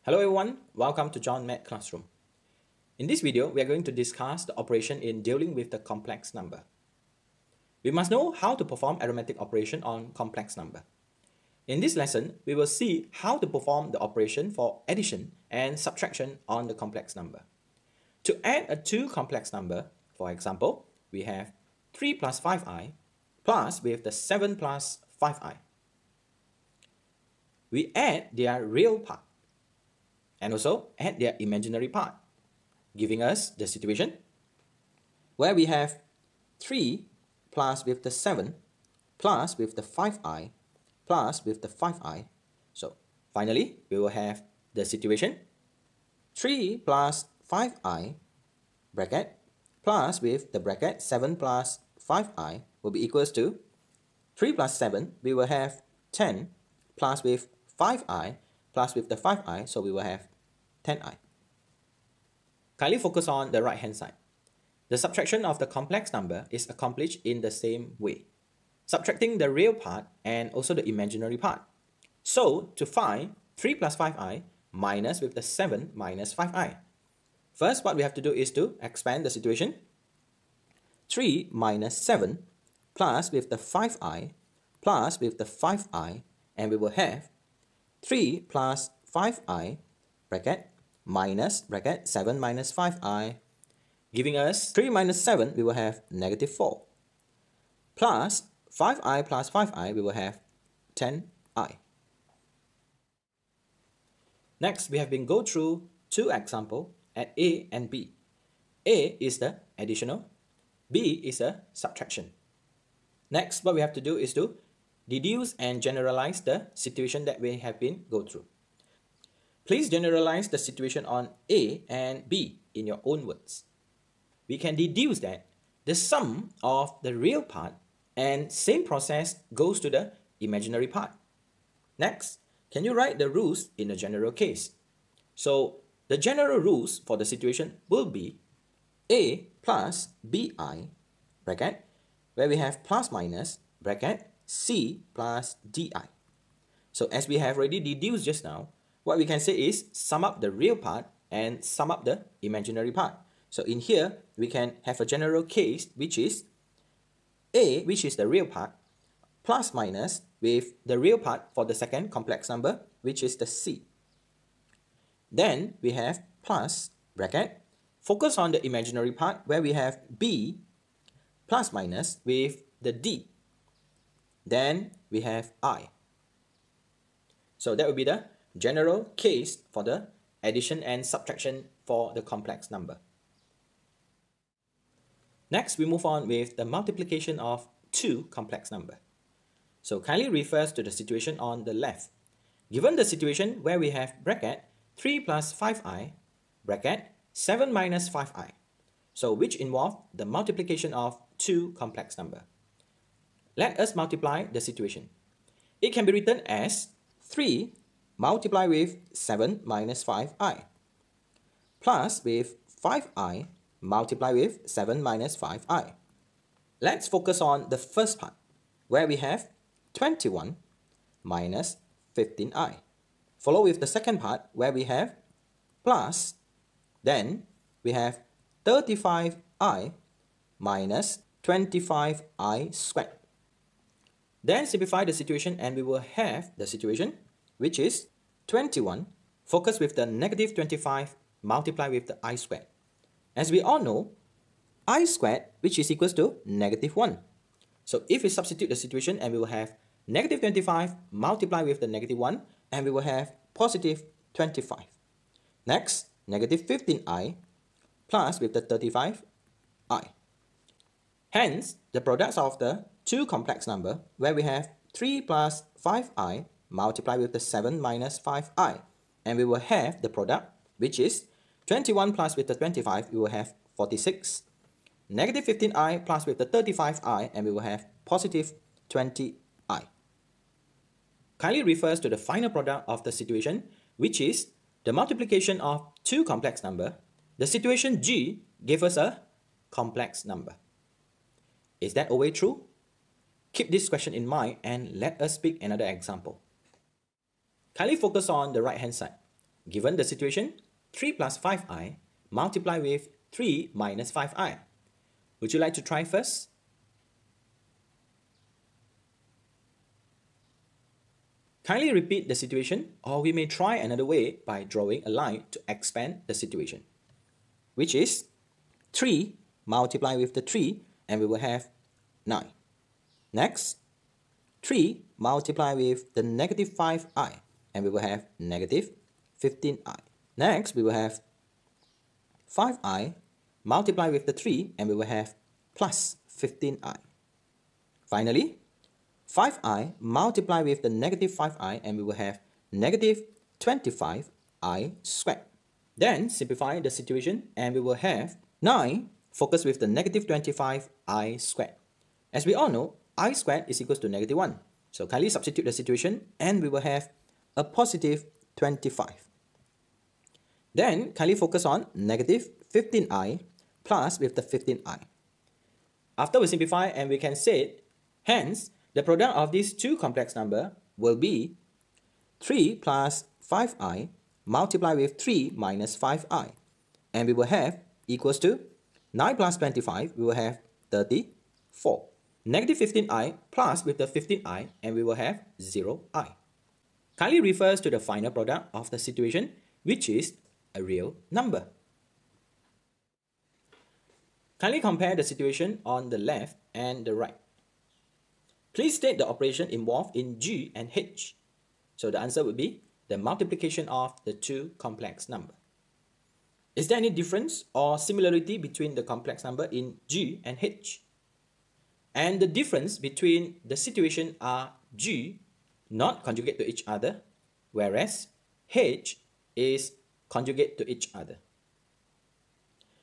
Hello everyone, welcome to John Math Classroom. In this video, we are going to discuss the operation in dealing with the complex number. We must know how to perform arithmetic operation on complex number. In this lesson, we will see how to perform the operation for addition and subtraction on the complex number. To add a two complex number, for example, we have 3 plus 5i plus with the 7 plus 5i. We add their real part and also add their imaginary part, giving us the situation where we have 3 plus with the 7 plus with the 5i plus with the 5i. So finally, we will have the situation 3 plus 5i bracket plus with the bracket 7 plus 5i will be equals to 3 plus 7, we will have 10 plus with 5i plus with the 5i, so we will have 10i. Kindly focus on the right hand side. The subtraction of the complex number is accomplished in the same way, subtracting the real part and also the imaginary part. So to find 3 plus 5i minus with the 7 minus 5i. First, what we have to do is to expand the situation. 3 minus 7 plus with the 5i plus with the 5i, and we will have 3 plus 5i bracket minus bracket 7 minus 5i, giving us 3 minus 7, we will have negative 4, plus 5i plus 5i, we will have 10i. Next, we have been go through two examples at A and B. A is the additional, B is a subtraction. Next, what we have to do is to deduce and generalize the situation that we have been go through. Please generalize the situation on A and B in your own words. We can deduce that the sum of the real part and same process goes to the imaginary part. Next, can you write the rules in the general case? So, the general rules for the situation will be A plus BI bracket, where we have plus minus bracket C plus DI. So as we have already deduced just now, what we can say is sum up the real part and sum up the imaginary part. So in here, we can have a general case which is A, which is the real part, plus minus with the real part for the second complex number, which is the C. Then we have plus bracket, focus on the imaginary part where we have B plus minus with the D. Then we have I. So that will be the general case for the addition and subtraction for the complex number. Next, we move on with the multiplication of two complex numbers. So kindly refers to the situation on the left. Given the situation where we have bracket 3 plus 5i bracket 7 minus 5i. So which involve the multiplication of two complex numbers. Let us multiply the situation. It can be written as 3 multiplied with 7 minus 5i plus with 5i multiplied with 7 minus 5i. Let's focus on the first part where we have 21 minus 15i. Follow with the second part where we have plus, then we have 35i minus 25i squared. Then simplify the situation and we will have the situation which is 21 focus with the negative 25 multiplied with the I squared. As we all know, I squared which is equals to negative 1. So if we substitute the situation and we will have negative 25 multiplied with the negative 1 and we will have positive 25. Next, negative 15i plus with the 35i. Hence, the products of the two complex number where we have 3 plus 5i multiplied with the 7 minus 5i, and we will have the product which is 21 plus with the 25, we will have 46. Negative 15i plus with the 35i, and we will have positive 20i. Kindly refers to the final product of the situation which is the multiplication of two complex number. The situation G gave us a complex number. Is that always true? Keep this question in mind and let us pick another example. Kindly focus on the right hand side. Given the situation, 3 plus 5i multiply with 3 minus 5i. Would you like to try first? Kindly repeat the situation, or we may try another way by drawing a line to expand the situation, which is 3 multiply with the 3 and we will have 9. Next, 3 multiply with the negative 5i and we will have negative 15i. Next, we will have 5i multiply with the 3 and we will have plus 15i. Finally, 5i multiply with the negative 5i and we will have negative 25i squared. Then simplify the situation and we will have 9 focus with the negative 25i squared. As we all know, I squared is equals to negative 1. So kindly substitute the situation and we will have a positive 25. Then kindly focus on negative 15i plus with the 15i. After we simplify and we can say, hence, the product of these two complex numbers will be 3 plus 5i multiply with 3 minus 5i. And we will have equals to 9 plus 25, we will have 34. Negative 15i plus with the 15i and we will have 0i. Kindly refers to the final product of the situation, which is a real number. Kindly compare the situation on the left and the right. Please state the operation involved in G and H. So the answer would be the multiplication of the two complex numbers. Is there any difference or similarity between the complex number in G and H? And the difference between the situation are G not conjugate to each other, whereas H is conjugate to each other.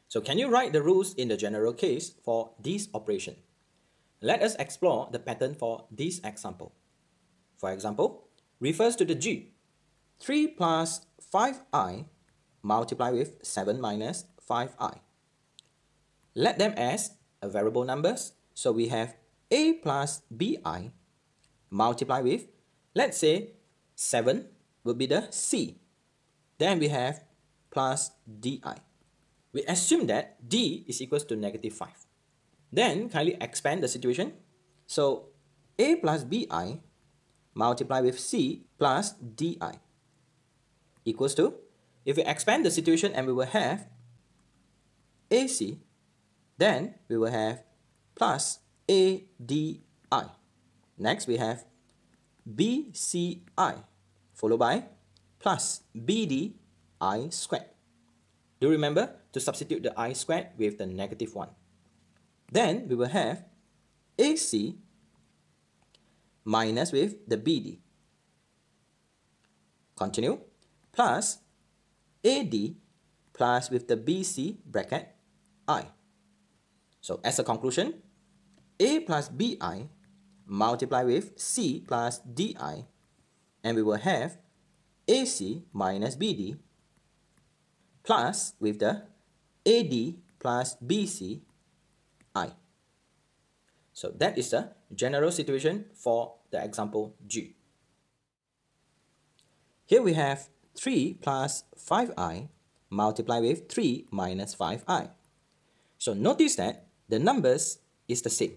So can you write the rules in the general case for this operation? Let us explore the pattern for this example. For example, refers to the G. 3 plus 5i multiply with 7 minus 5i. Let them as a variable numbers. So we have a plus bi multiply with, let's say, 7 will be the c. Then we have plus di. We assume that d is equals to negative 5. Then kindly expand the situation. So a plus bi multiply with c plus di equals to, if we expand the situation and we will have ac, then we will have plus adi. Next we have bci followed by plus bdi squared. Do remember to substitute the I squared with the negative 1. Then we will have AC minus with the BD. Continue. Plus AD plus with the BC bracket I. So as a conclusion, A plus BI multiply with C plus DI, and we will have AC minus BD plus with the AD plus BC I. So that is the general situation for the example G. Here we have 3 plus 5i multiply with 3 minus 5i. So notice that the numbers is the same.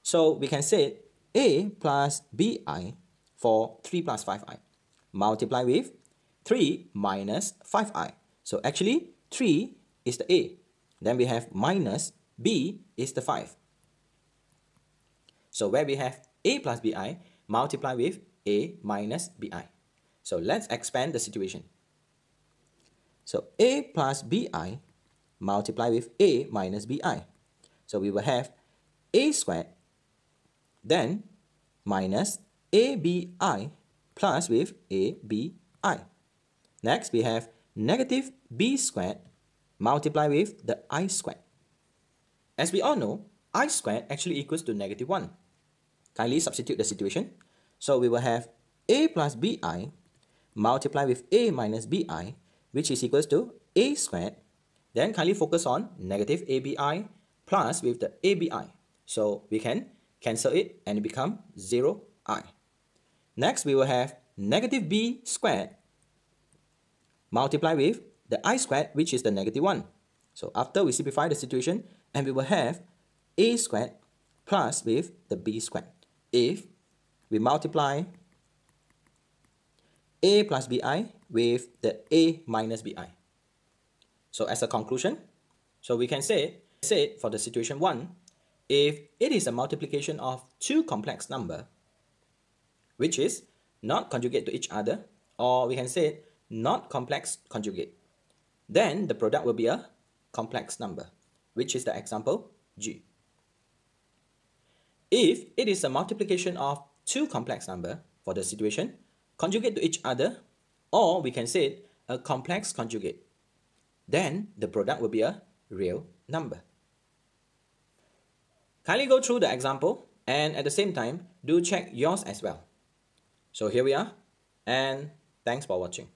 So we can say a plus bi for 3 plus 5i multiply with 3 minus 5i. So actually 3 is the a. Then we have minus b is the 5. So where we have a plus bi multiply with a minus bi. So let's expand the situation. So a plus bi multiply with a minus bi. So we will have a squared, then minus abi plus with abi. Next we have negative b squared multiply with the I squared. As we all know, I squared actually equals to negative 1. Kindly substitute the situation. So we will have a plus bi multiply with a minus bi, which is equals to a squared. Then kindly focus on negative abi plus with the abi. So we can cancel it and it become 0i. Next we will have negative b squared multiply with the I squared, which is the negative 1. So after we simplify the situation, and we will have A squared plus with the B squared. If we multiply A plus BI with the A minus BI. So as a conclusion, so we can say for the situation 1, if it is a multiplication of two complex number, which is not conjugate to each other, or we can say not complex conjugate, then the product will be a complex number, which is the example G. If it is a multiplication of two complex number, for the situation conjugate to each other, or we can say a complex conjugate, then the product will be a real number. Kindly go through the example and at the same time do check yours as well. So here we are, and thanks for watching.